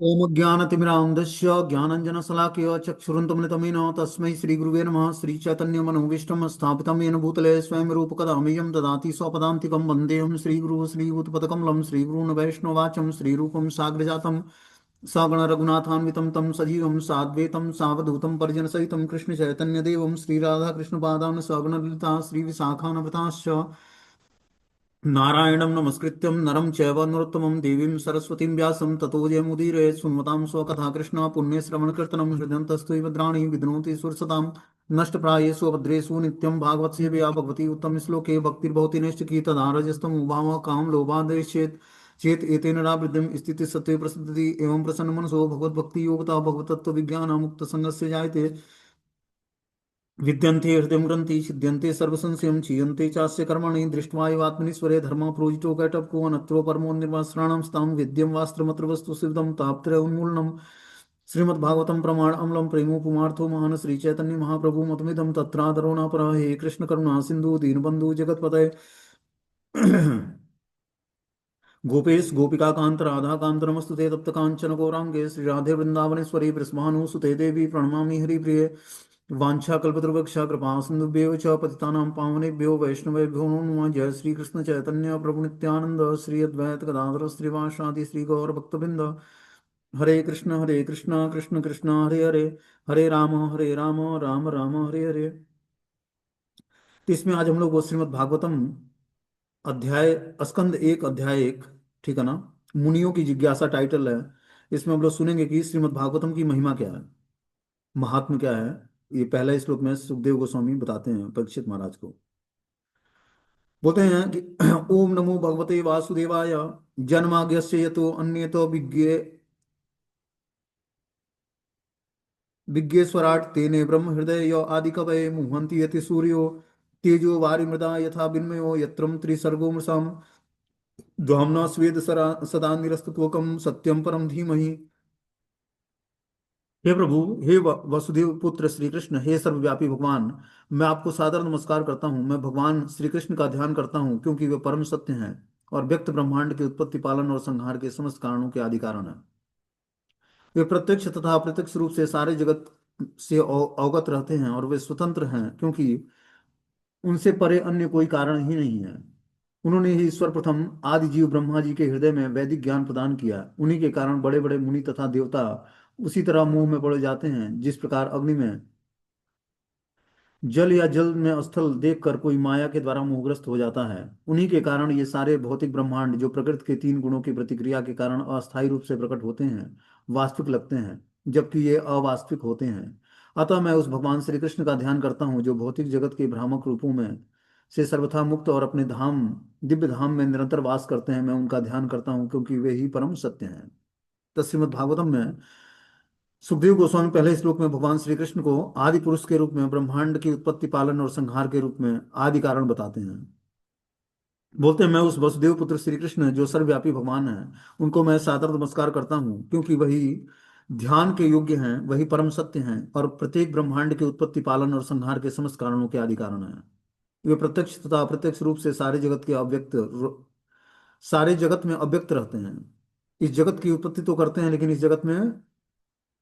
ओम ज्ञानतिमिरान्धस्य ज्ञानञ्जनशलाकया चक्षुरुन्मिलितमेन तस्मै श्रीगुरुवे नमः। श्रीचैतन्यमनोभीष्टं स्थापितं येन भूतले स्वयं रूपकदा मह्यं ददाति स्वपदान्तिकं वन्देऽहं श्रीगुरुः श्रीयुतपदकमलं श्रीगुरून् वैष्णवाचं श्रीरूपं साग्रजातं सगणरघुनाथान्वितं तं सजीवं साद्वैतं सावधूतं परिजनसहितं कृष्णचैतन्यदेवं श्रीराधाकृष्णपादान् सगणललिता श्रीविशाखान्विताश्च नारायणं नमस्कृत्यं नरं चैव नरोत्तमं देवीं सरस्वतीं व्यासं ततो जयमुदीरये सुन्वतां स्वकथा कृष्ण पुण्यश्रवणकीर्तनं हृदयन्तस्तु भद्राणि विध्नोति सुरसतां नष्टप्रायेषु भद्रेषु नित्यं भागवत सेवया भगवती उत्तमश्लोके भक्तिर्भवति नैष्टिकी तदा रजस्तम उभाव काम लोभादेश्येत् चेत एतेन रावृद्धिं स्थितिः सत्त्वे प्रसिद्धि एवं प्रसन्नमनसो भगवद्भक्ति योगता भगवतत्त्वविज्ञानमुक्तसङ्गस्य जायते विद्यन्ते हृदय ग्रंथि छिद्यन्ते सर्वसंशयं क्षीयन्ते चास्य कर्मणि दृष्ट्वा एवात्मनीश्वरे धर्म प्रोजितो कैटभ्यो अनत्रो परमो निर्वासराणां स्तां विद्यं वास्त्रमत्र वस्तु सिद्धं तापत्रय उन्मूलनम् श्रीमद्भागवतं प्रमाण अमलं प्रेमोपमार्थो महान श्री चैतन्य महाप्रभु मतमिदं तत्रादरो न परः। हे कृष्ण करुणा सिंधु दीनबंधु जगतपते गोपेश गोपिका कांत राधा कांत नमस्तुते तप्त कांचन गौरांगे श्री राधे वृंदावनेश्वरी वृषभानुसुते देवी प्रणमामि हरिप्रिये वाञ्छाकल्पतरुवक्षा कृपा सिन्धुभ्यो च पतितानां पावनेभ्यो वैष्णवेभ्यो नमो नमः। जय श्री कृष्ण चैतन्य प्रभु नित्यानंद श्री अद्वैत गदाधर श्रीवासादि श्री गौर भक्तवृंद। हरे कृष्ण कृष्ण कृष्ण हरे हरे, हरे राम राम राम हरे हरे। तो इसमें आज हम लोग वो श्रीमद् भागवतम अध्याय स्कंद एक अध्याय एक, ठीक है ना, मुनियों की जिज्ञासा टाइटल है। इसमें हम लोग सुनेंगे कि श्रीमद् भागवतम की महिमा क्या है, महात्म क्या है। ये पहला श्लोक में सुखदेव गोस्वामी बताते हैं परीक्षित महाराज को। बोलते हैं कि ओम नमो भगवते वासुदेवाय जन्माद्यस्य यतो अन्यतो विज्ञेश्वराट तेने ब्रह्म हृदय यो आदि कवये मुह्यन्ति यति सूर्यो तेजो वारिमृदा यथा विन्मयो यत्रम त्रिसर्गो मृषाम द्वाम्ना स्वेद सदा निरस्तत्वकम सत्यम परम धीमहि। हे प्रभु, हे वसुदेव पुत्र श्री कृष्ण, हे सर्वव्यापी भगवान, मैं आपको सादर नमस्कार करता हूँ। मैं भगवान श्री कृष्ण का ध्यान करता हूँ क्योंकि वे परम सत्य हैं और व्यक्त ब्रह्मांड के उत्पत्ति पालन और संहार के समस्त कारणों के आदि कारण हैं। वे प्रत्यक्ष तथा अप्रत्यक्ष रूप से सारे जगत से अवगत रहते हैं और वे स्वतंत्र हैं क्योंकि उनसे परे अन्य कोई कारण ही नहीं है। उन्होंने ही ईश्वर प्रथम आदि जीव ब्रह्मा जी के हृदय में वैदिक ज्ञान प्रदान किया। उन्हीं के कारण बड़े बड़े मुनि तथा देवता उसी तरह मोह में पड़ जाते हैं जिस प्रकार अग्नि में जल या जल में स्थल देखकर कोई माया के द्वारा मोहग्रस्त हो जाता है। उन्हीं के कारण ये सारे भौतिक ब्रह्मांड जो प्रकृति के तीन गुणों की प्रतिक्रिया के कारण अस्थायी रूप से प्रकट होते हैं वास्तविक लगते हैं, जबकि ये अवास्तविक होते हैं। अतः मैं उस भगवान श्री कृष्ण का ध्यान करता हूँ जो भौतिक जगत के भ्रामक रूपों में से सर्वथा मुक्त और अपने धाम दिव्य धाम में निरंतर वास करते हैं। मैं उनका ध्यान करता हूँ क्योंकि वे ही परम सत्य हैं। तो श्रीमद् भागवतम में सुखदेव गोस्वामी पहले श्लोक में भगवान श्री कृष्ण को आदि पुरुष के रूप में, ब्रह्मांड की उत्पत्ति पालन और संहार के रूप में आदि कारण बताते हैं। बोलते हैं मैं उस वसुदेव पुत्र श्री कृष्ण जो सर्वव्यापी भगवान है उनको मैं सादर नमस्कार करता हूँ क्योंकि वही ध्यान के योग्य हैं, वही परम सत्य हैं और प्रत्येक ब्रह्मांड के उत्पत्ति पालन और संहार के समस्त कारणों के आदि कारण हैं। वे प्रत्यक्ष तथा अप्रत्यक्ष रूप से सारे जगत में अव्यक्त रहते हैं। इस जगत की उत्पत्ति तो करते हैं लेकिन इस जगत में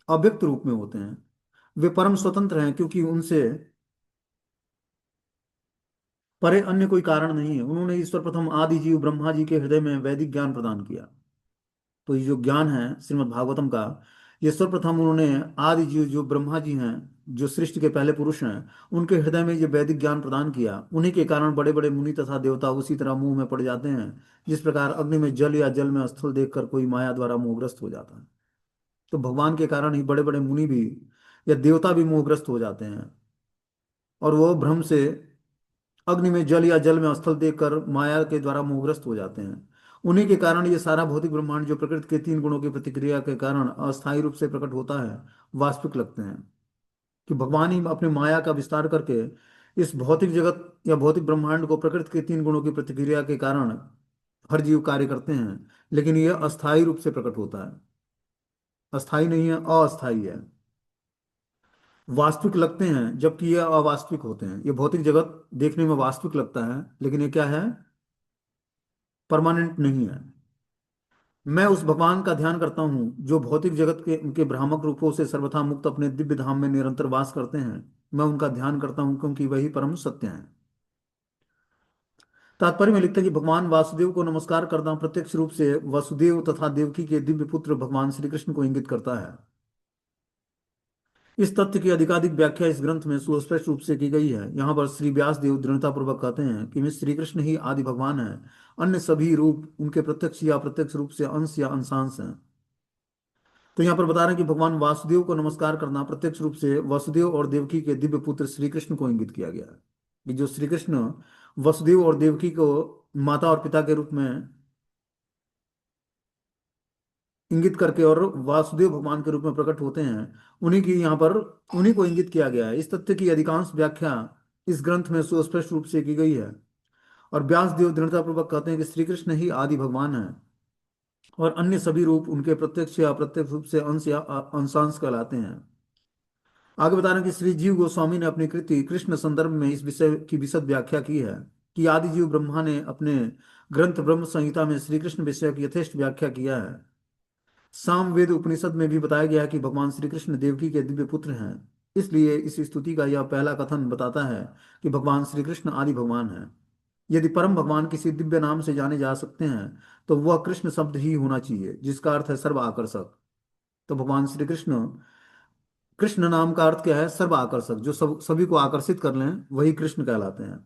अव्यक्त रूप में होते हैं। वे परम स्वतंत्र हैं क्योंकि उनसे परे अन्य कोई कारण नहीं है। उन्होंने ईश्वर प्रथम आदि जीव ब्रह्मा जी के हृदय में वैदिक ज्ञान प्रदान किया। तो ये जो ज्ञान है श्रीमद् भागवतम का, ये सर्वप्रथम उन्होंने आदि जीव जो ब्रह्मा जी हैं, जो सृष्टि के पहले पुरुष हैं, उनके हृदय में ये वैदिक ज्ञान प्रदान किया। उन्हीं के कारण बड़े बड़े मुनि तथा देवता उसी तरह मुंह में पड़ जाते हैं जिस प्रकार अग्नि में जल या जल में स्थल देखकर कोई माया द्वारा मोहग्रस्त हो जाता है। तो भगवान के कारण ही बड़े बड़े मुनि भी या देवता भी मोहग्रस्त हो जाते हैं और वो भ्रम से अग्नि में जल या जल में स्थल देखकर माया के द्वारा मोहग्रस्त हो जाते हैं। उन्हीं के कारण ये सारा भौतिक ब्रह्मांड जो प्रकृति के तीन गुणों की प्रतिक्रिया के कारण अस्थायी रूप से प्रकट होता है वास्तविक लगते हैं कि भगवान ही अपने माया का विस्तार करके इस भौतिक जगत या भौतिक ब्रह्मांड को प्रकृति के तीन गुणों की प्रतिक्रिया के कारण हर जीव कार्य करते हैं, लेकिन यह अस्थायी रूप से प्रकट होता है। अस्थायी नहीं है, अस्थायी है। वास्तविक लगते हैं जबकि ये अवास्तविक होते हैं। ये भौतिक जगत देखने में वास्तविक लगता है लेकिन ये क्या है, परमानेंट नहीं है। मैं उस भगवान का ध्यान करता हूँ जो भौतिक जगत के उनके भ्रामक रूपों से सर्वथा मुक्त अपने दिव्य धाम में निरंतर वास करते हैं। मैं उनका ध्यान करता हूँ क्योंकि वही परम सत्य है। तात्पर्य में लिखते हैं कि भगवान वासुदेव को नमस्कार करना प्रत्यक्ष रूप से वसुदेव तथा देवकी के दिव्य पुत्र भगवान श्री कृष्ण को इंगित करता है। इस तथ्य की अधिकाधिक व्याख्या इस ग्रंथ में सुस्पष्ट रूप से की गई है। यहाँ पर श्री व्यास देव दृढ़तापूर्वक कहते हैं कि वे श्री कृष्ण ही आदि भगवान है। अन्य सभी रूप उनके प्रत्यक्ष या अप्रत्यक्ष रूप से अंश या अंशांश हैं। तो यहाँ पर बता रहे हैं कि भगवान वासुदेव को नमस्कार करना प्रत्यक्ष रूप से वसुदेव और देवकी के दिव्य पुत्र श्री कृष्ण को इंगित किया गया है। कि जो श्री कृष्ण वसुदेव और देवकी को माता और पिता के रूप में इंगित करके और वासुदेव भगवान के रूप में प्रकट होते हैं, उन्हीं की यहाँ पर उन्हीं को इंगित किया गया है। इस तथ्य की अधिकांश व्याख्या इस ग्रंथ में सुस्पष्ट रूप से की गई है। और व्यास देव दृढ़तापूर्वक कहते हैं कि श्री कृष्ण ही आदि भगवान है और अन्य सभी रूप उनके प्रत्यक्ष या अप्रत्यक्ष रूप से अंश या अंशांश कहलाते हैं। आगे बता रहे हैं कि श्री जीव गोस्वामी ने अपनी कृति कृष्ण संदर्भ में इस विषय की विशद व्याख्या की है कि आदि जीव ब्रह्मा ने अपने ग्रंथ ब्रह्म संहिता में श्री कृष्ण विषय की यथेष्ट व्याख्या किया है। सामवेद उपनिषद में भी बताया गया है कि भगवान श्री कृष्ण देवकी के दिव्य पुत्र हैं। इसलिए इस स्तुति का यह पहला कथन बताता है कि भगवान श्री कृष्ण आदि भगवान हैं। यदि परम भगवान किसी दिव्य नाम से जाने जा सकते हैं तो वह कृष्ण शब्द ही होना चाहिए, जिसका अर्थ है सर्व आकर्षक। तो भगवान श्री कृष्ण, कृष्ण नाम का अर्थ क्या है? सर्व आकर्षक, जो सभी को आकर्षित कर लें, वही कृष्ण कहलाते हैं।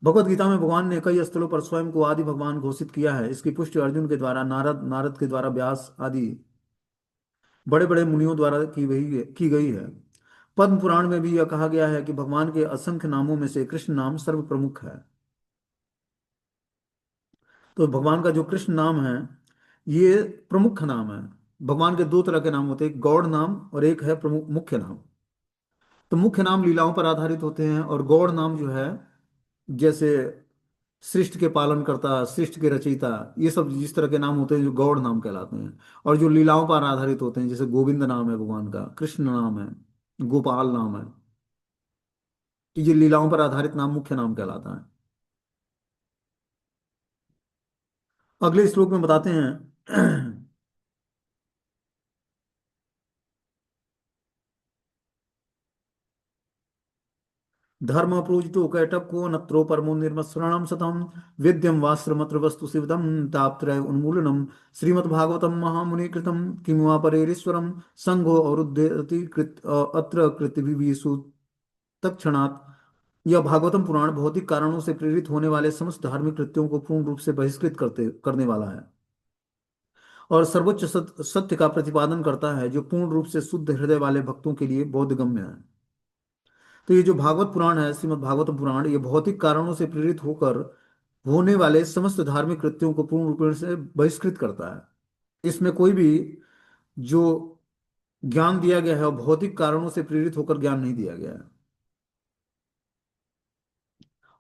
भगवत गीता में भगवान ने कई स्थलों पर स्वयं को आदि भगवान घोषित किया है। इसकी पुष्टि अर्जुन के द्वारा, नारद के द्वारा, व्यास आदि बड़े बड़े मुनियों द्वारा की गई है। पद्म पुराण में भी यह कहा गया है कि भगवान के असंख्य नामों में से कृष्ण नाम सर्व प्रमुख है। तो भगवान का जो कृष्ण नाम है, ये प्रमुख नाम है। भगवान के दो तरह के नाम होते हैं, एक गौड़ नाम और एक है प्रमुख मुख्य नाम। तो मुख्य नाम लीलाओं पर आधारित होते हैं और गौड़ नाम जो है, जैसे सृष्टि के पालन करता, सृष्टि के रचयिता, ये सब जिस तरह के नाम होते हैं जो गौड़ नाम कहलाते हैं। और जो लीलाओं पर आधारित होते हैं, जैसे गोविंद नाम है भगवान का, कृष्ण नाम है, गोपाल नाम है, कि ये लीलाओं पर आधारित नाम मुख्य नाम कहलाता है। अगले श्लोक में बताते हैं धर्म पूजितो कैटको नत्रो परमो निर्मत्सरणम सतम वेद्यम वास्त्रमत्र वस्तु शिवदम तापत्रय उन्मूलनम श्रीमद्भागवतम महामुनि कृतम किमुआ परेरीश्वरम संघो अवरुद्धति अत्र कृतविषु तत्क्षणात्। यह भागवतम पुराण भौतिक कारणों से प्रेरित होने वाले समस्त धार्मिक कृत्यों को पूर्ण रूप से बहिष्कृत करने वाला है और सर्वोच्च सत्य का प्रतिपादन करता है जो पूर्ण रूप से शुद्ध हृदय वाले भक्तों के लिए बोधगम्य है। तो ये जो भागवत पुराण है, श्रीमद् भागवत पुराण, ये भौतिक कारणों से प्रेरित होकर होने वाले समस्त धार्मिक कृत्यों को पूर्ण रूप से बहिष्कृत करता है। इसमें कोई भी जो ज्ञान दिया गया है वो भौतिक कारणों से प्रेरित होकर ज्ञान नहीं दिया गया है।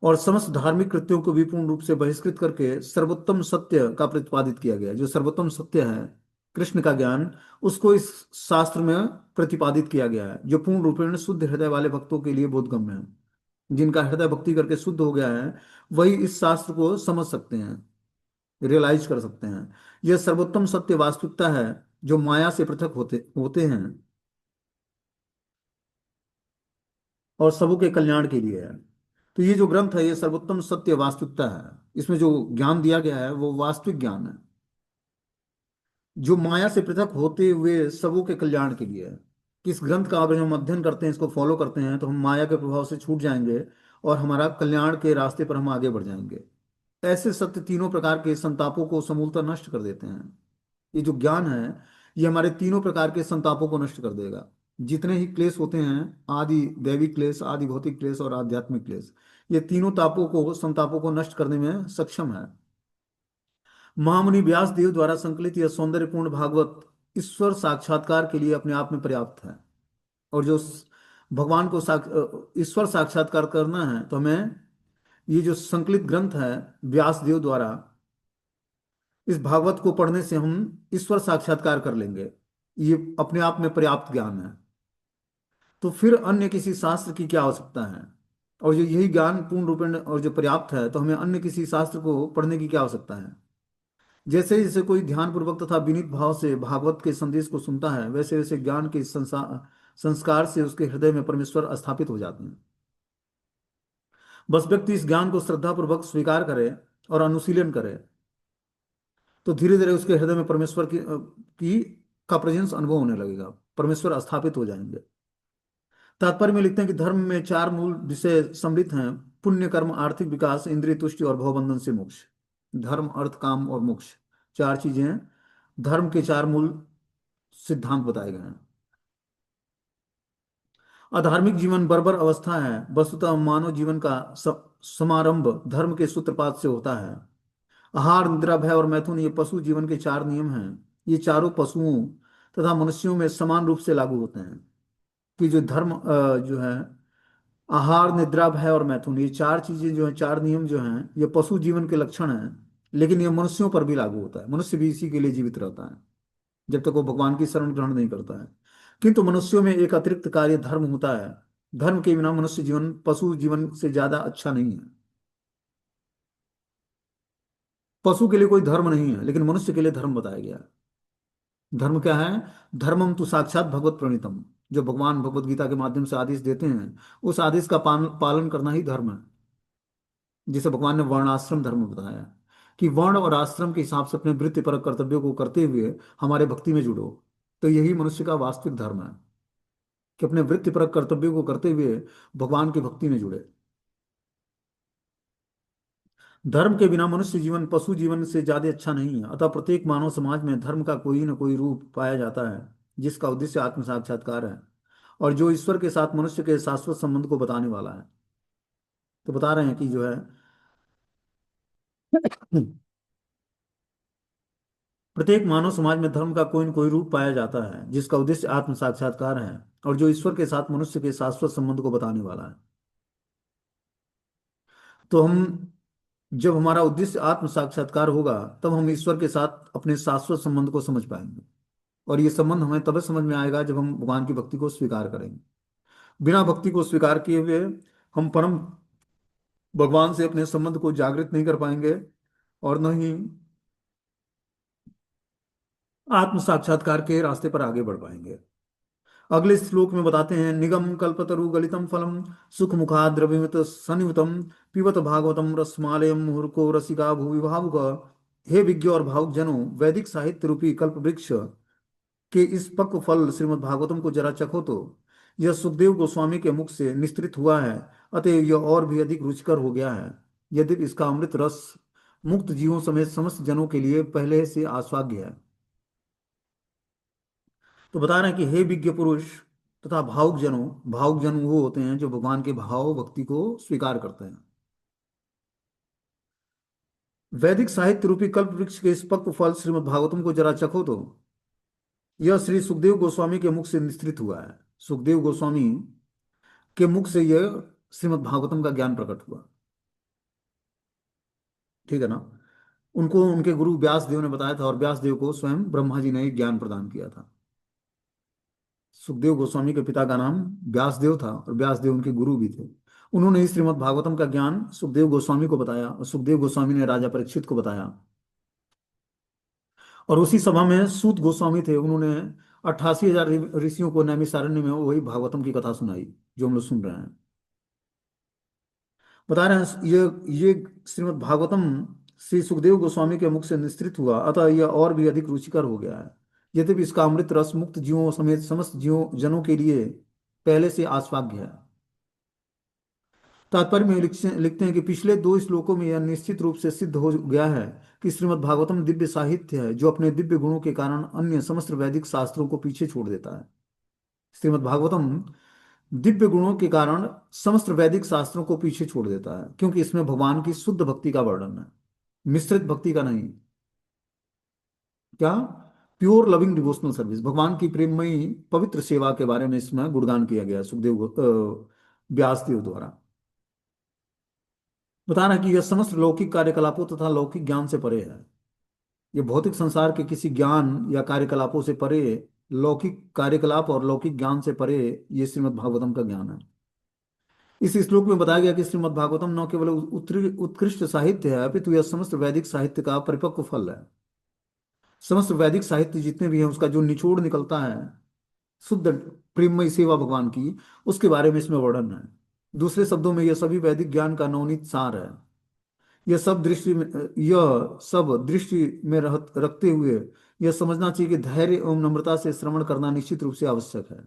और समस्त धार्मिक कृत्यों को भी पूर्ण रूप से बहिष्कृत करके सर्वोत्तम सत्य का प्रतिपादित किया गया है। जो सर्वोत्तम सत्य है, कृष्ण का ज्ञान, उसको इस शास्त्र में प्रतिपादित किया गया है, जो पूर्ण रूपेण शुद्ध हृदय वाले भक्तों के लिए बोधगम्य है। जिनका हृदय भक्ति करके शुद्ध हो गया है, वही इस शास्त्र को समझ सकते हैं, रियलाइज कर सकते हैं। यह सर्वोत्तम सत्य वास्तविकता है जो माया से पृथक होते होते हैं और सबों के कल्याण के लिए है। तो ये जो ग्रंथ है, ये सर्वोत्तम सत्य वास्तविकता है। इसमें जो ज्ञान दिया गया है वो वास्तविक ज्ञान है, जो माया से पृथक होते हुए सबों के कल्याण के लिए है। कि इस ग्रंथ का अगर हम अध्ययन करते हैं, इसको फॉलो करते हैं, तो हम माया के प्रभाव से छूट जाएंगे और हमारा कल्याण के रास्ते पर हम आगे बढ़ जाएंगे। ऐसे सत्य तीनों प्रकार के संतापों को समूलतः नष्ट कर देते हैं। ये जो ज्ञान है, ये हमारे तीनों प्रकार के संतापों को नष्ट कर देगा। जितने ही क्लेश होते हैं, आदि दैविक क्लेश, आदि भौतिक क्लेश और आध्यात्मिक क्लेश, ये तीनों तापों को, संतापों को नष्ट करने में सक्षम है। महामुनि व्यास देव द्वारा संकलित यह सौंदर्यपूर्ण भागवत ईश्वर साक्षात्कार के लिए अपने आप में पर्याप्त है। और जो भगवान को ईश्वर साक्षात्कार करना है, तो हमें ये जो संकलित ग्रंथ है व्यास देव द्वारा, इस भागवत को पढ़ने से हम ईश्वर साक्षात्कार कर लेंगे। ये अपने आप में पर्याप्त ज्ञान है। तो फिर अन्य किसी शास्त्र की क्या आवश्यकता है? और जो यही ज्ञान पूर्ण रूपेण और जो पर्याप्त है, तो हमें अन्य किसी शास्त्र को पढ़ने की क्या आवश्यकता है? जैसे जैसे कोई ध्यान पूर्वक तथा विनीत भाव से भागवत के संदेश को सुनता है, वैसे वैसे ज्ञान के संस्कार से उसके हृदय में परमेश्वर स्थापित हो जाते हैं। बस व्यक्ति इस ज्ञान को श्रद्धा पूर्वक स्वीकार करे और अनुशीलन करे, तो धीरे धीरे उसके हृदय में परमेश्वर की का प्रेजेंस अनुभव होने लगेगा, परमेश्वर स्थापित हो जाएंगे। तात्पर्य में लिखते हैं कि धर्म में चार मूल विषय सम्मिलित हैं: पुण्य कर्म, आर्थिक विकास, इंद्रिय तुष्टि और भवबंधन से मोक्ष। धर्म, अर्थ, काम और मोक्ष, चार चीजें हैं। धर्म के चार मूल सिद्धांत बताए गए हैं। अधार्मिक जीवन बर्बर अवस्था है। वस्तुतः मानव जीवन का समारंभ धर्म के सूत्रपात से होता है। आहार, निद्रा, भय और मैथुन, ये पशु जीवन के चार नियम हैं। ये चारों पशुओं तथा मनुष्यों में समान रूप से लागू होते हैं। कि जो धर्म जो है, आहार, निद्रा, भय और मैथुन, ये चार चीजें जो हैं, चार नियम जो हैं, ये पशु जीवन के लक्षण हैं। लेकिन ये मनुष्यों पर भी लागू होता है। मनुष्य भी इसी के लिए जीवित रहता है जब तक वो भगवान की शरण ग्रहण नहीं करता है। किंतु मनुष्यों में एक अतिरिक्त कार्य धर्म होता है। धर्म के बिना मनुष्य जीवन पशु जीवन से ज्यादा अच्छा नहीं है। पशु के लिए कोई धर्म नहीं है, लेकिन मनुष्य के लिए धर्म बताया गया है। धर्म क्या है? धर्मम तो साक्षात भगवत प्रणीतम। जो भगवान भगवत गीता के माध्यम से आदेश देते हैं, उस आदेश का पालन करना ही धर्म है। जिसे भगवान ने वर्णाश्रम धर्म बताया है, कि वर्ण और आश्रम के हिसाब से अपने वृत्तिपरक कर्तव्यों को करते हुए हमारे भक्ति में जुड़ो। तो यही मनुष्य का वास्तविक धर्म है, कि अपने वृत्तिपरक कर्तव्यों को करते हुए भगवान की भक्ति में जुड़े। धर्म के बिना मनुष्य जीवन पशु जीवन से ज्यादा अच्छा नहीं है। अतः प्रत्येक मानव समाज में धर्म का कोई न कोई रूप पाया जाता है, जिसका उद्देश्य आत्म साक्षात्कार है, और जो ईश्वर के साथ मनुष्य के शाश्वत संबंध को बताने वाला है। तो बता रहे हैं कि जो है प्रत्येक मानव समाज में धर्म का कोई न कोई रूप पाया जाता है, जिसका उद्देश्य आत्म साक्षात्कार है, और जो ईश्वर के साथ मनुष्य के शाश्वत संबंध को बताने वाला है। तो हम जब हमारा उद्देश्य आत्म साक्षात्कार होगा, तब हम ईश्वर के साथ अपने शाश्वत संबंध को समझ पाएंगे। और ये संबंध हमें तब समझ में आएगा जब हम भगवान की भक्ति को स्वीकार करेंगे। बिना भक्ति को स्वीकार किए हुए हम परम भगवान से अपने संबंध को जागृत नहीं कर पाएंगे, और न ही आत्म साक्षात्कार के रास्ते पर आगे बढ़ पाएंगे। अगले श्लोक में बताते हैं, निगम कल्पतरु गलितम फलम सुख मुखा द्रविमित सन्निहितम पिबत भागवतम रसमालयम मुहुर्को रसिका भुवि भावुक। हे विज्ञ और भावुक जनों, वैदिक साहित्य रूपी कल्प वृक्ष के इस पक्व फल श्रीमद् भागवतम को जरा चखो तो। यह सुखदेव गोस्वामी के मुख से निस्तृत हुआ है, अतः यह और भी अधिक रुचिकर हो गया है। यद्यपि इसका अमृत रस मुक्त जीवों समेत समस्त जनों के लिए पहले से आस्वाद्य है। तो बता रहे हैं कि हे विज्ञ पुरुष तथा भावुक जनों, भावुक जन वो होते हैं जो भगवान के भाव भक्ति को स्वीकार करते हैं। वैदिक साहित्य रूपी कल्प वृक्ष के इस पक्व फल श्रीमद् भागवतम को जरा चखो तो। यह श्री सुखदेव गोस्वामी के मुख से निस्तृत हुआ है। सुखदेव गोस्वामी के मुख से यह श्रीमद् भागवतम का ज्ञान प्रकट हुआ। ठीक है ना? उनको उनके गुरु व्यास देव ने बताया था, और व्यास देव को स्वयं ब्रह्मा जी ने ज्ञान प्रदान किया था। सुखदेव गोस्वामी के पिता का नाम व्यासदेव था, और व्यासदेव उनके गुरु भी थे। उन्होंने ही श्रीमद् भागवतम का ज्ञान सुखदेव गोस्वामी को बताया, और सुखदेव गोस्वामी ने राजा परीक्षित को बताया। और उसी सभा में सूत गोस्वामी थे, उन्होंने 88,000 ऋषियों को नैमिषारण्य में वही भागवतम की कथा सुनाई, जो हम लोग सुन रहे हैं। बता रहे हैं ये श्रीमद् भागवतम श्री सुखदेव गोस्वामी के मुख से निस्तृत हुआ, अतः यह और भी अधिक रुचिकर हो गया है। यद्यपि इसका अमृत रस मुक्त जीवों समेत समस्त जीवों जनों के लिए पहले से आस्वाद्य है। तात्पर्य में लिखते हैं कि पिछले दो श्लोकों में यह निश्चित रूप से सिद्ध हो गया है कि श्रीमद् भागवतम दिव्य साहित्य है, जो अपने दिव्य गुणों के कारण अन्य समस्त वैदिक शास्त्रों को पीछे छोड़ देता है। श्रीमद् भागवतम दिव्य गुणों के कारण समस्त वैदिक शास्त्रों को पीछे छोड़ देता है, क्योंकि इसमें भगवान की शुद्ध भक्ति का वर्णन है, मिश्रित भक्ति का नहीं। क्या? प्योर लविंग डिवोशनल सर्विस, भगवान की प्रेममयी पवित्र सेवा के बारे में इसमें गुणगान किया गया है व्यासदेव द्वारा। बताना कि यह समस्त लौकिक कार्यकलापों तथा लौकिक ज्ञान से परे है। ये भौतिक संसार के किसी ज्ञान या कार्यकलापों से परे, लौकिक कार्यकलाप और लौकिक ज्ञान से परे ये श्रीमद् भागवतम का ज्ञान है। इस श्लोक में बताया गया कि श्रीमद् भागवतम न केवल उत्कृष्ट साहित्य है, अपितु यह समस्त वैदिक साहित्य का परिपक्व फल है। समस्त वैदिक साहित्य जितने भी हैं उसका जो निचोड़ निकलता है शुद्ध प्रेममय सेवा भगवान की, उसके बारे में इसमें वर्णन है। दूसरे शब्दों में यह सभी वैदिक ज्ञान का नवनीत सार है। यह सब दृष्टि में रखते हुए यह समझना चाहिए कि धैर्य एवं नम्रता से श्रवण करना निश्चित रूप से आवश्यक है।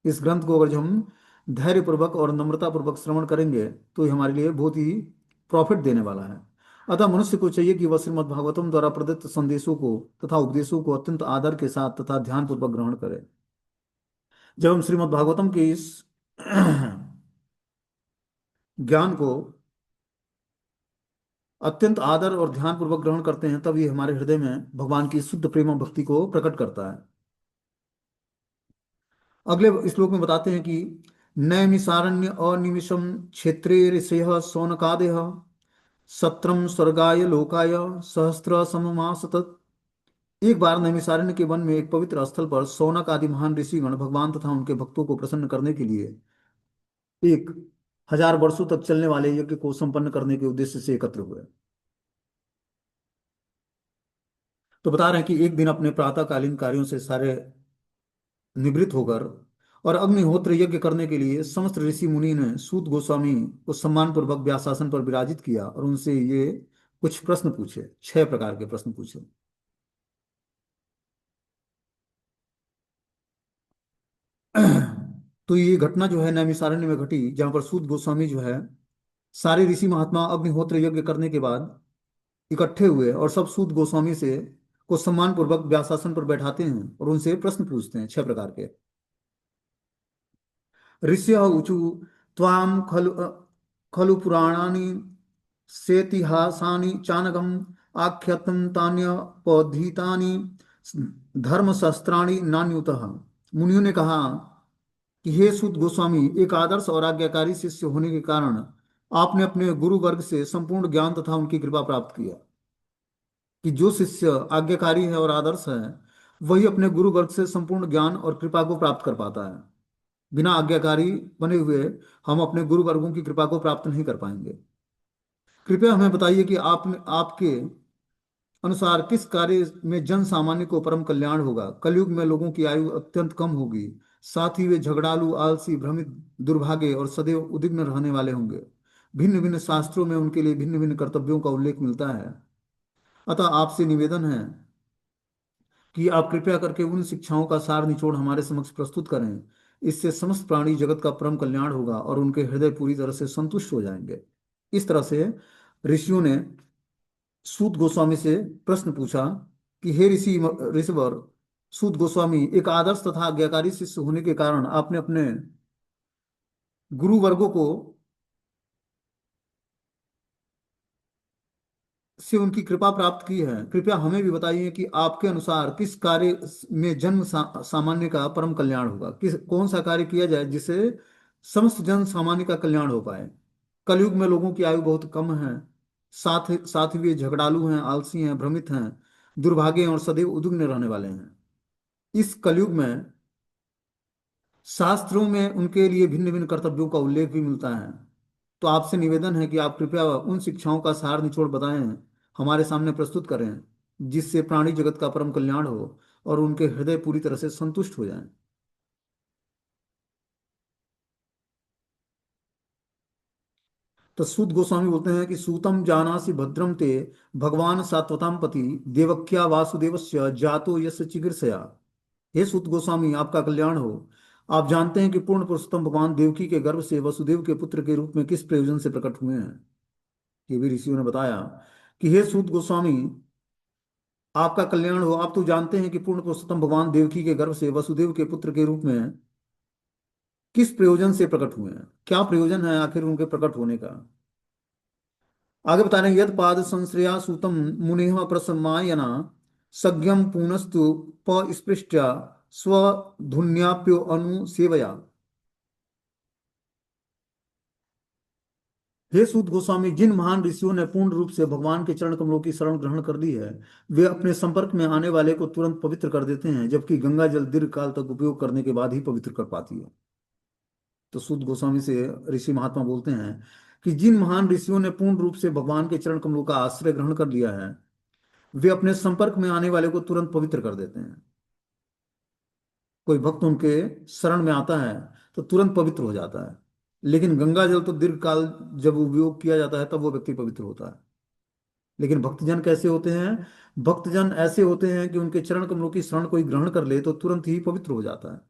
इस ग्रंथ को अगर हम धैर्य पूर्वक और नम्रता पूर्वक श्रवण करेंगे तो ये हमारे लिए बहुत ही प्रॉफिट देने वाला है। अतः मनुष्य को चाहिए कि वह श्रीमद् भागवतम द्वारा प्रदत्त संदेशों को तथा उपदेशों को अत्यंत आदर के साथ तथा ध्यान पूर्वक ग्रहण करे। जब हम श्रीमद् भागवतम के इस ज्ञान को अत्यंत आदर और ध्यान पूर्वक ग्रहण करते हैं तब ये हमारे हृदय में भगवान की शुद्ध प्रेम और भक्ति को प्रकट करता है। अगले श्लोक में बताते हैं कि नैमिषारण्य अनिमिषम क्षेत्रे ऋषयः शौनकादयः सत्रम स्वर्गाय लोकाय सहस्त्र सममासतत। एक बार नैमिषारण्य के वन में एक पवित्र स्थल पर शौनक आदि महान ऋषिगण भगवान तथा उनके भक्तों को प्रसन्न करने के लिए एक 1000 वर्षों तक चलने वाले यज्ञ को संपन्न करने के उद्देश्य से एकत्र हुए। तो बता रहे हैं कि एक दिन अपने प्रातःकालीन कार्यों से सारे निवृत्त होकर और अग्निहोत्र यज्ञ करने के लिए समस्त ऋषि मुनि ने सूत गोस्वामी को सम्मान पूर्वक व्यासासन पर विराजित किया और उनसे ये कुछ प्रश्न पूछे, 6 प्रकार के प्रश्न पूछे। तो ये घटना जो है नैमिषारण्य में घटी, जहां पर सूत गोस्वामी जो है सारे ऋषि महात्मा अग्निहोत्र यज्ञ करने के बाद इकट्ठे हुए और सब सूत गोस्वामी से को सम्मान पूर्वक व्यासासन पर बैठाते हैं और उनसे प्रश्न पूछते हैं 6 प्रकार के। ऋषय ऊचु त्वाम खलु पुराणानि सेतिहासानि चानगम आख्यातम तान्यपधीतानि धर्मशास्त्राणि नान्युतः। मुनियों ने कहा कि हे सूत गोस्वामी, एक आदर्श और आज्ञाकारी शिष्य होने के कारण आपने अपने गुरु वर्ग से संपूर्ण ज्ञान तथा उनकी कृपा प्राप्त किया। कि जो शिष्य आज्ञाकारी है और आदर्श है वही अपने गुरु वर्ग से संपूर्ण ज्ञान और कृपा को प्राप्त कर पाता है। बिना आज्ञाकारी बने हुए हम अपने गुरु वर्गों की कृपा को प्राप्त नहीं कर पाएंगे। कृपया हमें बताइए कि आपने आपके अनुसार किस कार्य में जन सामान्य को परम कल्याण होगा। कलयुग में लोगों की आयु अत्यंत कम होगी, साथ ही वे झगड़ालू, आलसी, भ्रमित, दुर्भागे और सदैव उद्विग्न रहने वाले होंगे। भिन्न भिन्न शास्त्रों में उनके लिए भिन्न भिन्न कर्तव्यों का उल्लेख मिलता है। अतः आपसे निवेदन है कि आप कृपया करके उन शिक्षाओं का सार निचोड़ हमारे समक्ष प्रस्तुत करें। इससे समस्त प्राणी जगत का परम कल्याण होगा और उनके हृदय पूरी तरह से संतुष्ट हो जाएंगे। इस तरह से ऋषियों ने सूत गोस्वामी से प्रश्न पूछा कि हे ऋषिवर, सूत गोस्वामी, एक आदर्श तथा आज्ञाकारी शिष्य होने के कारण आपने अपने गुरु वर्गों को से उनकी कृपा प्राप्त की है। कृपया हमें भी बताइए कि आपके अनुसार किस कार्य में जन सामान्य का परम कल्याण होगा। किस कौन सा कार्य किया जाए जिससे समस्त जन सामान्य का कल्याण हो पाए। कलयुग में लोगों की आयु बहुत कम है, साथ साथ ही वे झगड़ालू हैं, आलसी हैं, भ्रमित हैं, दुर्भागे हैं और सदैव उद्विग्न रहने वाले हैं। इस कलयुग में शास्त्रों में उनके लिए भिन्न भिन्न कर्तव्यों का उल्लेख भी मिलता है। तो आपसे निवेदन है कि आप कृपया उन शिक्षाओं का सार निचोड़ बताएं, हमारे सामने प्रस्तुत करें, जिससे प्राणी जगत का परम कल्याण हो और उनके हृदय पूरी तरह से संतुष्ट हो जाएं। तो सूत गोस्वामी बोलते हैं कि सूतम जानासि भद्रम ते भगवान सात्वताम पति देवक्या वासुदेवस्य जातो यस्य चिकीर्षया। हे सूत गोस्वामी, आपका कल्याण हो। आप जानते हैं कि पूर्ण पुरुषोत्तम भगवान देवकी के गर्भ से वसुदेव के पुत्र के रूप में किस प्रयोजन से प्रकट हुए हैं। ये भी ऋषियों ने बताया कि हे सूत गोस्वामी, आपका कल्याण हो। आप तो जानते हैं कि पूर्ण पुरुषोत्तम भगवान देवकी के गर्भ से वसुदेव के पुत्र के रूप में किस प्रयोजन से प्रकट हुए हैं। क्या प्रयोजन है आखिर उनके प्रकट होने का। आगे बता रहे हैं, यद पाद संश्रया सूतम मुनेह प्रसमायना सज्ञम पुनस्तु पस्पृष्ट्या स्वधुन्याप्यो अनुसेवया। हे सूत गोस्वामी, जिन महान ऋषियों ने पूर्ण रूप से भगवान के चरण कमलों की शरण ग्रहण कर ली है वे अपने संपर्क में आने वाले को तुरंत पवित्र कर देते हैं, जबकि गंगा जल दीर्घ काल तक उपयोग करने के बाद ही पवित्र कर पाती है। तो सूत गोस्वामी से ऋषि महात्मा बोलते हैं कि जिन महान ऋषियों ने पूर्ण रूप से भगवान के चरण कमलों का आश्रय ग्रहण कर लिया है वे अपने संपर्क में आने वाले को तुरंत पवित्र कर देते हैं। कोई भक्त उनके शरण में आता है तो तुरंत पवित्र हो जाता है। लेकिन गंगा जल तो दीर्घ काल जब उपयोग किया जाता है तब वो व्यक्ति पवित्र होता है। लेकिन भक्तजन कैसे होते हैं? भक्तजन ऐसे होते हैं कि उनके चरण कमलों की शरण कोई ग्रहण कर ले तो तुरंत ही पवित्र हो जाता है।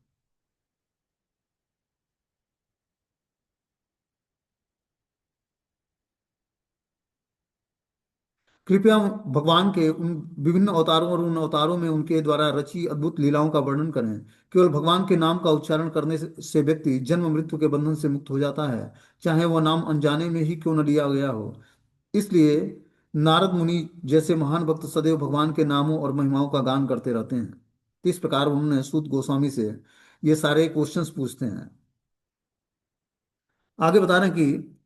कृपया भगवान के उन विभिन्न अवतारों और उन अवतारों में उनके द्वारा रची अद्भुत लीलाओं का वर्णन करें। केवल भगवान के नाम का उच्चारण करने से व्यक्ति जन्म मृत्यु के बंधन से मुक्त हो जाता है, चाहे वह नाम अनजाने में ही क्यों न लिया गया हो। इसलिए नारद मुनि जैसे महान भक्त सदैव भगवान के नामों और महिमाओं का गान करते रहते हैं। तो इस प्रकार उन्होंने सूत गोस्वामी से ये सारे क्वेश्चंस पूछते हैं। आगे बता रहे हैं कि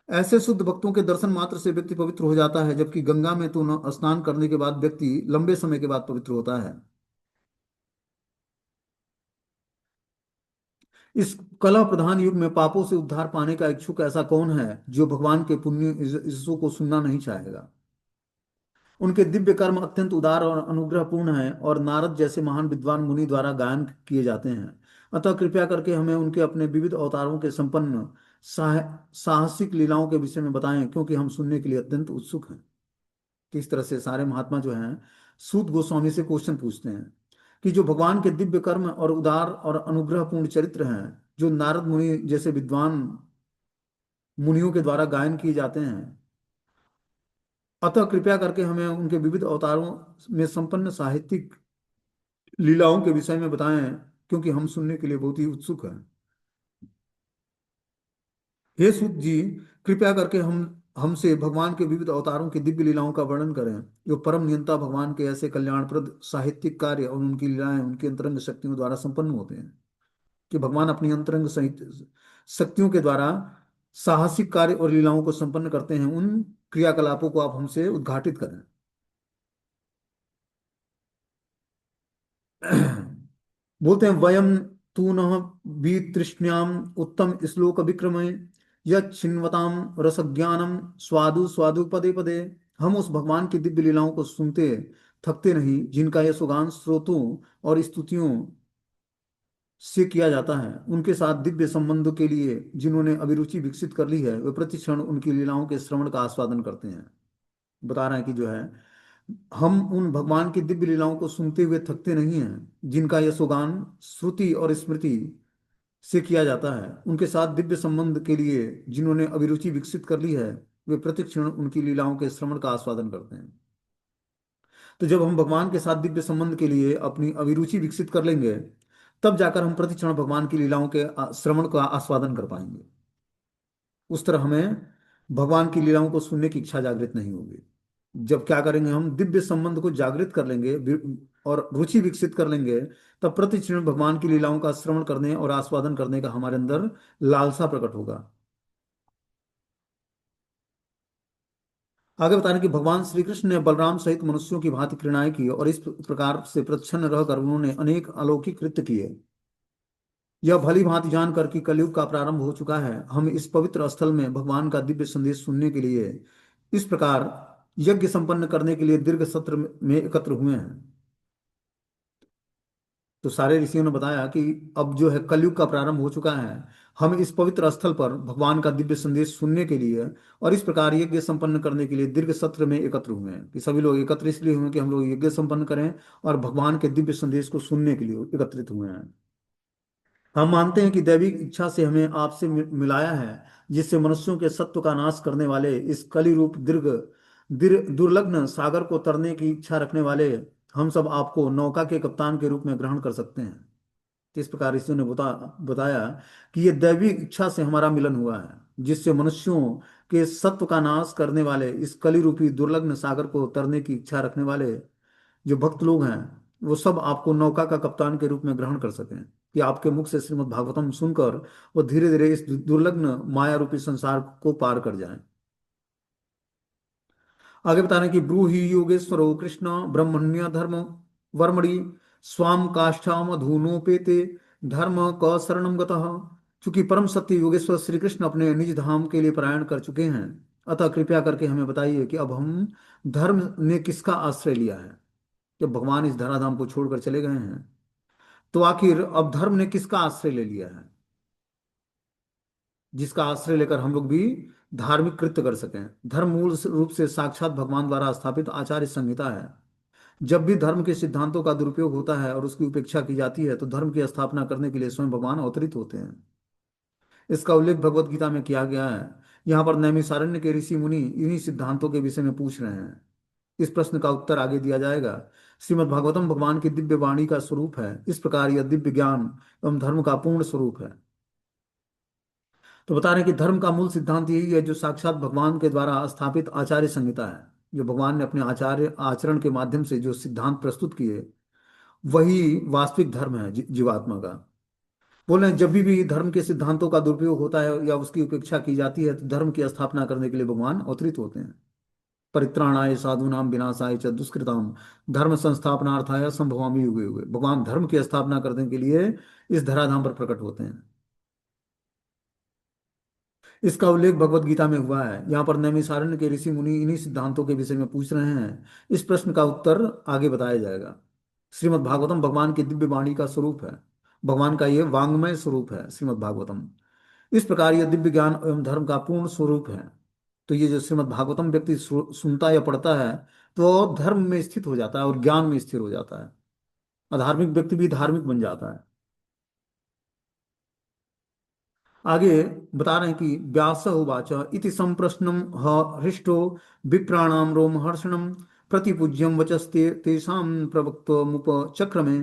ऐसे शुद्ध भक्तों के दर्शन मात्र से व्यक्ति पवित्र हो जाता है, जबकि गंगा में तो स्नान करने के बाद व्यक्ति लंबे समय के बाद पवित्र होता है। इस कलह प्रधान युग में पापों से उद्धार पाने का इच्छुक ऐसा कौन है जो भगवान के पुण्य यीशु को सुनना नहीं चाहेगा? उनके दिव्य कर्म अत्यंत उदार और अनुग्रहपूर्ण हैं और नारद जैसे महान विद्वान मुनि द्वारा गायन किए जाते हैं। अतः कृपया करके हमें उनके अपने विविध अवतारों के संपन्न साहसिक लीलाओं के विषय में बताएं, क्योंकि हम सुनने के लिए अत्यंत उत्सुक हैं। किस तरह से सारे महात्मा जो हैं सूत गोस्वामी से क्वेश्चन पूछते हैं कि जो भगवान के दिव्य कर्म और उदार और अनुग्रहपूर्ण चरित्र हैं, जो नारद मुनि जैसे विद्वान मुनियों के द्वारा गायन किए जाते हैं, अतः कृपया करके हमें उनके विविध अवतारों में संपन्न साहित्यिक लीलाओं के विषय में बताएं, क्योंकि हम सुनने के लिए बहुत ही उत्सुक हैं। हे सूत जी, कृपया करके हम हमसे भगवान के विविध अवतारों की दिव्य लीलाओं का वर्णन करें। जो परम नियंता भगवान के ऐसे कल्याणप्रद साहित्यिक कार्य और उनकी लीलाएं उनकी अंतरंग शक्तियों द्वारा संपन्न होते हैं, कि भगवान अपनी अंतरंग शक्तियों के द्वारा साहसिक कार्य और लीलाओं को संपन्न करते हैं। उन क्रियाकलापों को आप हमसे उद्घाटित करें। बोलते हैं, वयम तू न वितृष्ण्याम उत्तम श्लोक विक्रमे यिन्वताम रसज्ञानम स्वादु स्वादु पदे पदे। हम उस भगवान की दिव्य लीलाओं को सुनते थकते नहीं, जिनका यह सुगान स्रोतों और स्तुतियों से किया जाता है। उनके साथ दिव्य संबंधों के लिए जिन्होंने अभिरुचि विकसित कर ली है, वे प्रतिक्षण उनकी लीलाओं के श्रवण का आस्वादन करते हैं। बता रहे हैं कि जो है हम उन भगवान की दिव्य लीलाओं को सुनते हुए थकते नहीं हैं, जिनका यशोगान श्रुति और स्मृति से किया जाता है। उनके साथ दिव्य संबंध के लिए जिन्होंने अभिरुचि विकसित कर ली है, वे प्रतिक्षण उनकी लीलाओं के श्रवण का आस्वादन करते हैं। तो जब हम भगवान के साथ दिव्य संबंध के लिए अपनी अभिरुचि विकसित कर लेंगे, तब जाकर हम प्रतिक्षण भगवान की लीलाओं के श्रवण का आस्वादन कर पाएंगे। उस तरह हमें भगवान की लीलाओं को सुनने की इच्छा जागृत नहीं होगी। जब क्या करेंगे, हम दिव्य संबंध को जागृत कर लेंगे और रुचि विकसित कर लेंगे, तब प्रतिक्षण भगवान की लीलाओं का श्रवण करने और आस्वादन करने का हमारे अंदर लालसा प्रकट होगा। आगे बता रहे हैं कि भगवान श्री कृष्ण ने बलराम सहित मनुष्यों की भांति क्रीड़ाएं की और इस प्रकार से प्रच्छन्न रहकर उन्होंने अनेक अलौकिक कृत्य किए। यह भली भांति जानकर कि कलयुग का प्रारंभ हो चुका है, हम इस पवित्र स्थल में भगवान का दिव्य संदेश सुनने के लिए इस प्रकार यज्ञ संपन्न करने के लिए दीर्घ सत्र में एकत्र हुए हैं। तो सारे ऋषियों ने बताया कि अब जो है कलयुग का प्रारंभ हो चुका है, हम इस पवित्र स्थल पर भगवान का दिव्य संदेश सुनने के लिए और इस प्रकार यज्ञ संपन्न करने के लिए दीर्घ सत्र में एकत्र हुए हैं। कि सभी लोग एकत्र इसलिए हुए कि हम लोग यज्ञ संपन्न करें और भगवान के दिव्य संदेश को सुनने के लिए एकत्रित हुए हैं। हम मानते हैं कि दैविक इच्छा से हमें आपसे मिलाया है, जिससे मनुष्यों के सत्व का नाश करने वाले इस कलि रूप दुर्लग्न सागर को तरने की इच्छा रखने वाले हम सब आपको नौका के कप्तान के रूप में ग्रहण कर सकते हैं। तो इस प्रकार ऋषियों ने बताया कि ये दैविक इच्छा से हमारा मिलन हुआ है, जिससे मनुष्यों के सत्व का नाश करने वाले इस कलि रूपी दुर्लग्न सागर को तरने की इच्छा रखने वाले जो भक्त लोग हैं, वो सब आपको नौका का कप्तान के रूप में ग्रहण कर सकें, कि आपके मुख से श्रीमद् भागवतम सुनकर वो धीरे धीरे इस दुर्लग्न माया रूपी संसार को पार कर जाएं। आगे बता रहे हैं कि ब्रूहि योगेश्वरो कृष्ण ब्रह्मण्य धर्म वर्मणि स्वाम काष्ठाम अधूनोपेते धर्म क शरणम गतः। चूंकि परम सत्य योगेश्वर श्री कृष्ण अपने निज धाम के लिए पलायन कर चुके हैं अतः कृपया करके हमें बताइए कि अब हम धर्म ने किसका आश्रय लिया है। जब भगवान इस धराधाम को छोड़कर चले गए हैं तो आखिर अब धर्म ने किसका आश्रय ले लिया है, जिसका आश्रय लेकर हम लोग भी धार्मिक कृत्य कर सकें। धर्म मूल रूप से साक्षात भगवान द्वारा स्थापित आचार्य संहिता है। जब भी धर्म के सिद्धांतों का दुरुपयोग होता है और उसकी उपेक्षा की जाती है तो धर्म की स्थापना करने के लिए स्वयं भगवान अवतरित होते हैं। इसका उल्लेख भगवत गीता में किया गया है। यहाँ पर नैमिषारण्य के ऋषि मुनि इन्हीं सिद्धांतों के विषय में पूछ रहे हैं। इस प्रश्न का उत्तर आगे दिया जाएगा। श्रीमद् भागवतम भगवान की दिव्य वाणी का स्वरूप है। इस प्रकार यह दिव्य ज्ञान एवं धर्म का पूर्ण स्वरूप है। तो बता रहे हैं कि धर्म का मूल सिद्धांत यही है जो साक्षात भगवान के द्वारा स्थापित आचार्य संहिता है। जो भगवान ने अपने आचार्य आचरण के माध्यम से जो सिद्धांत प्रस्तुत किए वही वास्तविक धर्म है जीवात्मा का। बोल रहे हैं जब भी धर्म के सिद्धांतों का दुरुपयोग होता है या उसकी उपेक्षा की जाती है तो धर्म की स्थापना करने के लिए भगवान अवतरित होते हैं। परित्राणाय साधूनाम विनाशाय च दुष्कृताम धर्म संस्थापनार्थाय संभवामि युगे युगे। भगवान धर्म की स्थापना करने के लिए इस धराधाम पर प्रकट होते हैं। इसका उल्लेख भगवत गीता में हुआ है। यहाँ पर नैमिषारण्य के ऋषि मुनि इन्हीं सिद्धांतों के विषय में पूछ रहे हैं। इस प्रश्न का उत्तर आगे बताया जाएगा। श्रीमद् भागवतम भगवान की दिव्य वाणी का स्वरूप है। भगवान का ये वांग्मय स्वरूप है श्रीमद् भागवतम। इस प्रकार यह दिव्य ज्ञान एवं धर्म का पूर्ण स्वरूप है। तो ये जो श्रीमद् भागवतम व्यक्ति सुनता या पढ़ता है तो धर्म में स्थित हो जाता है और ज्ञान में स्थिर हो जाता है। अधार्मिक व्यक्ति भी धार्मिक बन जाता है। आगे बता रहे हैं कि व्यास उवाच इति संप्रश्नम हृष्टो विप्राणाम रोमहर्षणम प्रतिपूज्यम वचस्ते तेषां प्रवक्तमुपचक्रमे।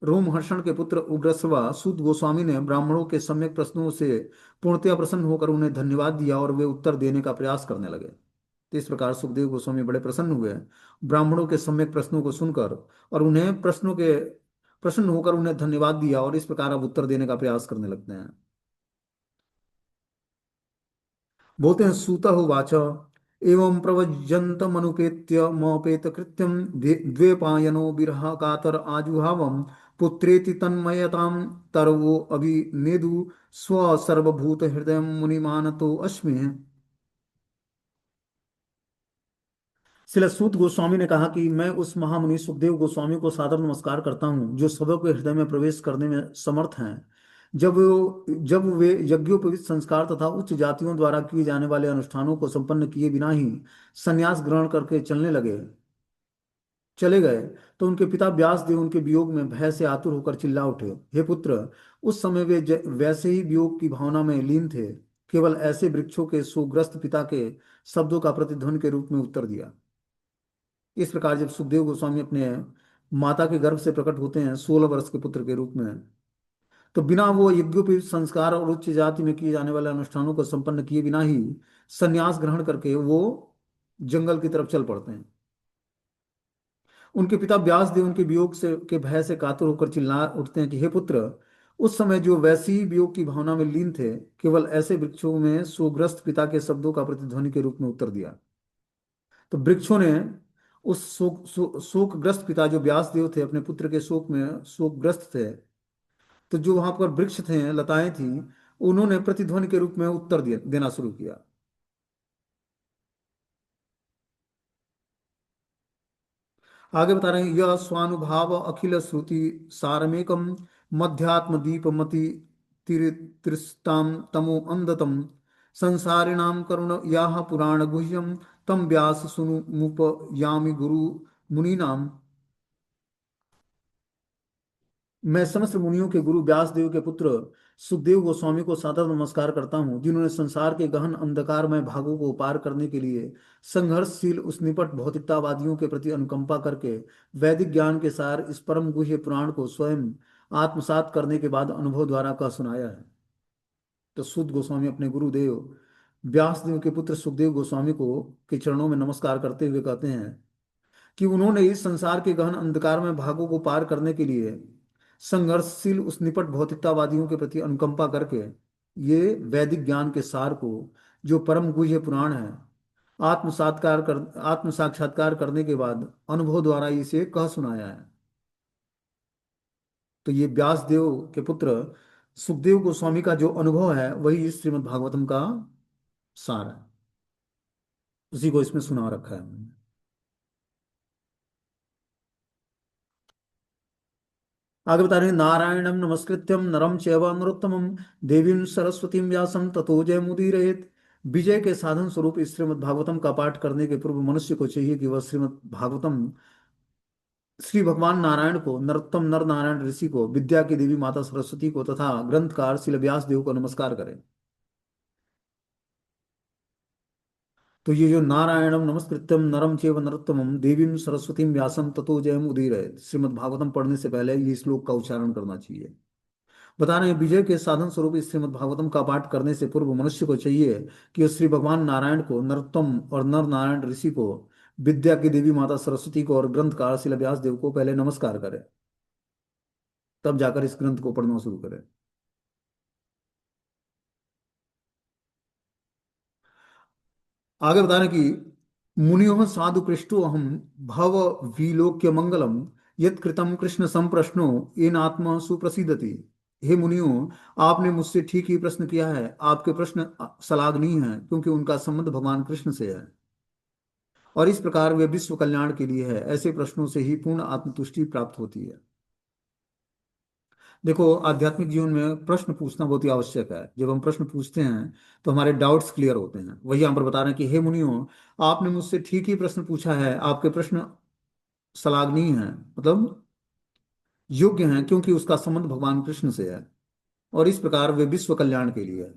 रोमहर्षण के पुत्र उग्रश्रवा सूत गोस्वामी ने ब्राह्मणों के सम्यक प्रश्नों से पूर्णतया प्रसन्न होकर उन्हें धन्यवाद दिया और वे उत्तर देने का प्रयास करने लगे। तो इस प्रकार सुखदेव गोस्वामी बड़े प्रसन्न हुए ब्राह्मणों के सम्यक प्रश्नों को सुनकर और उन्हें प्रश्नों के प्रसन्न होकर उन्हें धन्यवाद दिया और इस प्रकार अब उत्तर देने का प्रयास करने लगते हैं। बोलते हैं सूत उवाच एवं प्रव्रजन्तमनुपेत्य मोपेत कृत्यम द्वेपायनो विरह कातर आजुहावम पुत्रेति तन्मयतां तरवो अभिनेदु स्वसर्वभूत हृदय मुनिमानतो अस्मि। श्रील सूत गोस्वामी ने कहा कि मैं उस महामुनि सुखदेव गोस्वामी को सादर नमस्कार करता हूँ जो सबके हृदय में प्रवेश करने में समर्थ हैं। जब वे यज्ञोपवीत संस्कार तथा उच्च जातियों द्वारा किए जाने वाले अनुष्ठानों को संपन्न किए बिना ही संन्यास ग्रहण करके चले गए तो उनके पिता व्यासदेव उनके वियोग में भय से आतुर होकर चिल्ला उठे, हे पुत्र। उस समय वे वैसे ही वियोग की भावना में लीन थे। केवल ऐसे वृक्षों के शोकग्रस्त पिता के शब्दों का प्रतिध्वनि के रूप में उत्तर दिया। इस प्रकार जब सुखदेव गोस्वामी अपने माता के गर्भ से प्रकट होते हैं 16 वर्ष के पुत्र के रूप में, तो बिना वो यज्ञोपवीत संस्कार और उच्च जाति में किए जाने वाले अनुष्ठानों को संपन्न किए बिना ही संन्यास ग्रहण करके वो जंगल की तरफ चल पड़ते हैं। उनके पिता व्यासदेव उनके वियोग से के भय से कातर होकर चिल्ला उठते हैं कि हे पुत्र। उस समय जो वैसी ही वियोग की भावना में लीन थे केवल ऐसे वृक्षों में शोकग्रस्त पिता के शब्दों का प्रतिध्वनि के रूप में उत्तर दिया। तो वृक्षों ने उस शोकग्रस्त पिता जो व्यासदेव थे अपने पुत्र के शोक में शोकग्रस्त थे, तो जो वहां पर वृक्ष थे लताएं थी उन्होंने प्रतिध्वनि के रूप में उत्तर देना शुरू किया। आगे बता रहे हैं यह स्वानुभाव अखिल श्रुति सारमेकम मध्यात्म दीपमति तिरस्ताम तमो अंधतम संसारिणाम करुण याह पुराण गुह्यम तम व्यास सुनु मुप यामि गुरु मुनीनाम। मैं समस्त मुनियों के गुरु व्यासदेव के पुत्र सुखदेव गोस्वामी को सादर नमस्कार करता हूँ जिन्होंने संसार के गहन अंधकारमय भागों को पार करने के लिए संघर्षशील उस निपट भौतिकतावादियों के प्रति अनुकंपा करके वैदिक ज्ञान के सार इस परम गुह्य पुराण को स्वयं आत्मसात करने के बाद अनुभव द्वारा कह सुनाया है। तो सुद गोस्वामी अपने गुरुदेव व्यासदेव के पुत्र सुखदेव गोस्वामी को के चरणों में नमस्कार करते हुए कहते हैं कि उन्होंने इस संसार के गहन अंधकार में भागों को पार करने के लिए संघर्षशील उस निपट भौतिकतावादियों के प्रति अनुकंपा करके ये वैदिक ज्ञान के सार को जो परम गुह्य पुराण है आत्म साक्षात्कार करने के बाद अनुभव द्वारा इसे कह सुनाया है। तो ये व्यासदेव के पुत्र सुखदेव गोस्वामी का जो अनुभव है वही इस श्रीमद् भागवतम का सार है। उसी को इसमें सुना रखा है। आगे बता रहे हैं, नारायणम नमस्कृत्यम नरम चैव नरोत्तमम देवीं सरस्वतीं व्यासं ततो जयमुदीरयेत्। विजय के साधन स्वरूप इस श्रीमद् भागवतम का पाठ करने के पूर्व मनुष्य को चाहिए कि वह श्रीमद् भागवतम श्री भगवान नारायण को, नरोत्तम नर नारायण ऋषि को, विद्या की देवी माता सरस्वती को तथा ग्रंथकार श्री व्यास देव को नमस्कार करे। तो ये जो नारायणम नमस्कृत्यम नरम चैव नरोत्तमम देवीं सरस्वतीं व्यासं ततो जयमुदीरयेत्, श्रीमद् भागवतम पढ़ने से पहले ये श्लोक का उच्चारण करना चाहिए। बता रहे हैं, विजय के साधन स्वरूप इस श्रीमद् भागवतम का पाठ करने से पूर्व मनुष्य को चाहिए कि उस श्री भगवान नारायण को, नरोत्तम और नर नारायण ऋषि को, विद्या की देवी माता सरस्वती को और ग्रंथकार श्री व्यास देव को पहले नमस्कार करे, तब जाकर इस ग्रंथ को पढ़ना शुरू करे। आगे बता रहे हैं कि मुनियो साधु पृष्ठो अहम भव विलोक्य मंगलम यत् कृतम कृष्ण संप्रश्नो इन आत्मा सुप्रसिद्धति। हे मुनियो, आपने मुझसे ठीक ही प्रश्न किया है। आपके प्रश्न सलाघनीय हैं, क्योंकि उनका संबंध भगवान कृष्ण से है और इस प्रकार वे विश्व कल्याण के लिए है। ऐसे प्रश्नों से ही पूर्ण आत्मतुष्टि प्राप्त होती है। देखो, आध्यात्मिक जीवन में प्रश्न पूछना बहुत ही आवश्यक है। जब हम प्रश्न पूछते हैं तो हमारे डाउट्स क्लियर होते हैं। वही यहाँ पर बता रहे हैं कि हे मुनियो, आपने मुझसे ठीक ही प्रश्न पूछा है। आपके प्रश्न सलाघनीय हैं, मतलब योग्य हैं, क्योंकि उसका संबंध भगवान कृष्ण से है और इस प्रकार वे विश्व कल्याण के लिए है।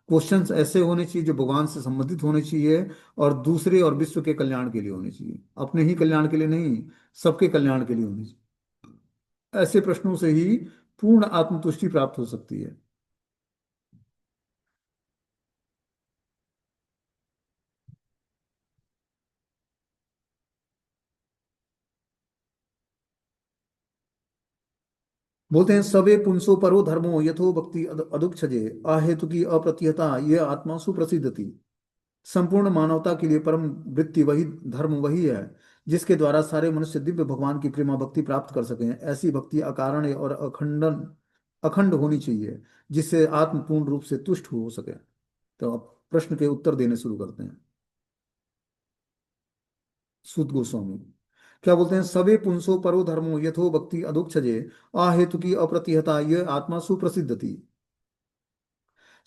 क्वेश्चंस ऐसे होने चाहिए जो भगवान से संबंधित होने चाहिए और दूसरे और विश्व के कल्याण के लिए होने चाहिए, अपने ही कल्याण के लिए नहीं, सबके कल्याण के लिए होने चाहिए। ऐसे प्रश्नों से ही पूर्ण आत्मतुष्टि प्राप्त हो सकती है। बोलते हैं, सबे पुंसो परो धर्मो यथो भक्ति अदुक्षजे अहेतु की अप्रतिहता ये आत्मा सुप्रसिद्ध थी। संपूर्ण मानवता के लिए परम वृत्ति वही धर्म वही है जिसके द्वारा सारे मनुष्य दिव्य भगवान की प्रेमा भक्ति प्राप्त कर सकें। ऐसी भक्ति अकारण और अखंड होनी चाहिए, जिससे आत्म पूर्ण रूप से तुष्ट हो सके। तो अब प्रश्न के उत्तर देने शुरू करते हैं। सूत गोस्वामी क्या बोलते हैं, सबे पुंसो परो धर्मो यथो भक्ति अधोक्षजे अहेतु की अप्रतिहता ये आत्मा सुप्रसिद्ध थी।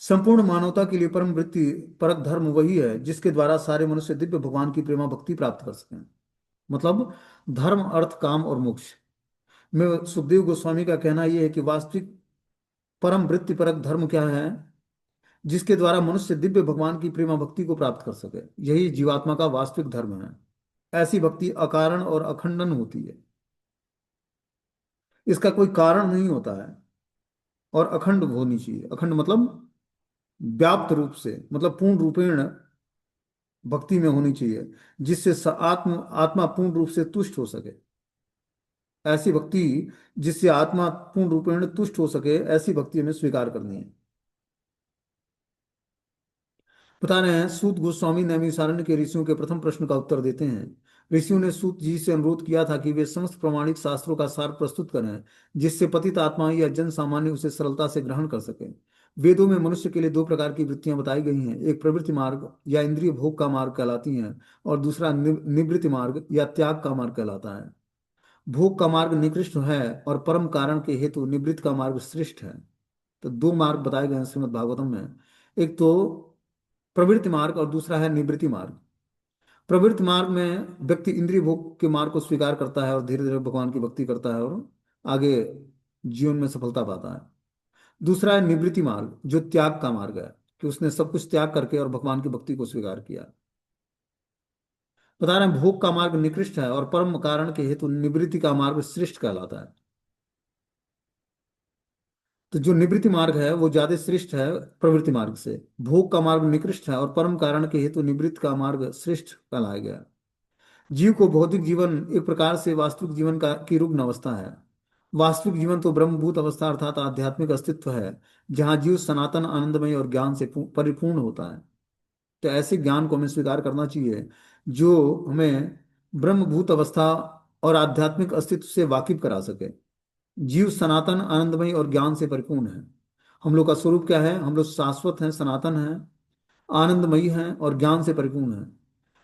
संपूर्ण मानवता के लिए परम वृत्ति परक धर्म वही है जिसके द्वारा सारे मनुष्य दिव्य भगवान की प्रेमा भक्ति प्राप्त कर सकें। मतलब धर्म, अर्थ, काम और मोक्ष में सुखदेव गोस्वामी का कहना यह है कि वास्तविक परम वृत्ति परक धर्म क्या है, जिसके द्वारा मनुष्य दिव्य भगवान की प्रेमा भक्ति को प्राप्त कर सके। यही जीवात्मा का वास्तविक धर्म है। ऐसी भक्ति अकारण और अखंडन होती है। इसका कोई कारण नहीं होता है और अखंड होनी चाहिए। अखंड मतलब व्याप्त रूप से, मतलब पूर्ण रूपेण भक्ति में होनी चाहिए, जिससे आत्मा पूर्ण रूप से तुष्ट हो सके। ऐसी भक्ति जिससे आत्मा पूर्ण रूपेण तुष्ट हो सके, ऐसी भक्ति हमें स्वीकार करनी है। बता रहे हैं, सूत गोस्वामी नैमिषारण्य के ऋषियों के प्रथम प्रश्न का उत्तर देते हैं। ऋषियों ने सूत जी से अनुरोध किया था कि वे समस्त प्रमाणिक शास्त्रों का सार प्रस्तुत करें, जिससे पतित आत्मा या जन सामान्य उसे सरलता से ग्रहण कर सके। वेदों में मनुष्य के लिए दो प्रकार की वृत्तियां बताई गई हैं। एक प्रवृत्ति मार्ग या इंद्रिय भोग का मार्ग कहलाती हैं और दूसरा निवृत्ति मार्ग या त्याग का मार्ग कहलाता है। भोग का मार्ग निकृष्ट है और परम कारण के हेतु निवृत्त का मार्ग श्रेष्ठ है। तो दो मार्ग बताए गए हैं श्रीमद् भागवतम में। एक तो प्रवृत्ति मार्ग और दूसरा है निवृत्ति मार्ग। प्रवृत्ति मार्ग में व्यक्ति इंद्रिय भोग के मार्ग को स्वीकार करता है और धीरे धीरे भगवान की भक्ति करता है और आगे जीवन में सफलता पाता है। दूसरा है निवृत्ति मार्ग, जो त्याग का मार्ग है, कि उसने सब कुछ त्याग करके और भगवान की भक्ति को स्वीकार किया। बता रहे हैं, भोग का मार्ग निकृष्ट है और परम कारण के हेतु निवृत्ति का मार्ग श्रेष्ठ कहलाता है। तो जो निवृत्ति मार्ग है वो ज्यादा श्रेष्ठ है प्रवृत्ति मार्ग से। भोग का मार्ग निकृष्ट है और परम कारण के हेतु निवृत्ति का मार्ग श्रेष्ठ कहलाया गया। जीव को भौतिक जीवन एक प्रकार से वास्तविक जीवन का की रुग्ण अवस्था है। वास्तविक जीवन तो ब्रह्मभूत अवस्था अर्थात आध्यात्मिक अस्तित्व है, जहाँ जीव सनातन आनंदमय और ज्ञान से परिपूर्ण होता है। तो ऐसे ज्ञान को हमें स्वीकार करना चाहिए जो हमें ब्रह्मभूत अवस्था और आध्यात्मिक अस्तित्व से वाकिफ करा सके। जीव सनातन आनंदमय और ज्ञान से परिपूर्ण है। हम लोग का स्वरूप क्या है? हम लोग शाश्वत हैं, सनातन हैं, आनंदमयी हैं और ज्ञान से परिपूर्ण हैं।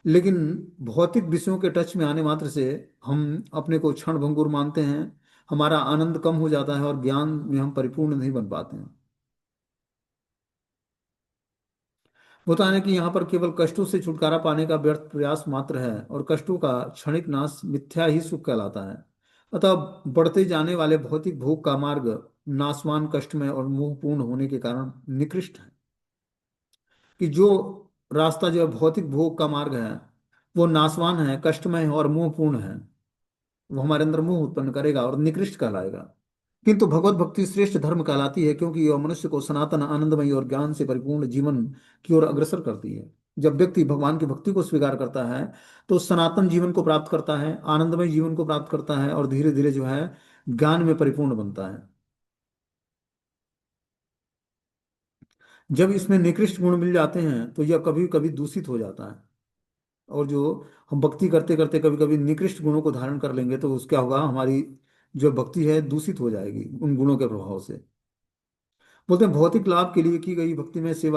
लेकिन भौतिक विषयों के टच में आने मात्र से हम अपने को क्षण भंगुर मानते हैं, हमारा आनंद कम हो जाता है और ज्ञान में हम परिपूर्ण नहीं बन पाते हैं। होता है ना कि यहाँ पर केवल कष्टों से छुटकारा पाने का व्यर्थ प्रयास मात्र है, और कष्टों का क्षणिक नाश मिथ्या ही सुख कहलाता है। अतः बढ़ते जाने वाले भौतिक भोग का मार्ग नाशवान, कष्टमय और मोहपूर्ण होने के कारण निकृष्ट है। कि जो रास्ता जो है भौतिक भोग का मार्ग है, वो नाशवान है, कष्टमय है और मोहपूर्ण है। वो हमारे अंदर मोह उत्पन्न करेगा और निकृष्ट कहलाएगा। किंतु भगवत भक्ति श्रेष्ठ धर्म कहलाती है, क्योंकि यह मनुष्य को सनातन, आनंदमय और ज्ञान से परिपूर्ण जीवन की ओर अग्रसर करती है। जब व्यक्ति भगवान की भक्ति को स्वीकार करता है, तो सनातन जीवन को प्राप्त करता है, आनंदमय जीवन को प्राप्त करता है, और धीरे धीरे जो है ज्ञान में परिपूर्ण बनता है। जब इसमें निकृष्ट गुण मिल जाते हैं तो यह कभी कभी दूषित हो जाता है। और जो हम भक्ति करते करते कभी कभी निकृष्ट गुणों को धारण कर लेंगे, तो उसका होगा, हमारी जो भक्ति है दूषित हो जाएगी उन गुणों के प्रभाव से। बोलते हैं भौतिक लाभ के लिए की गई भक्ति में सेवा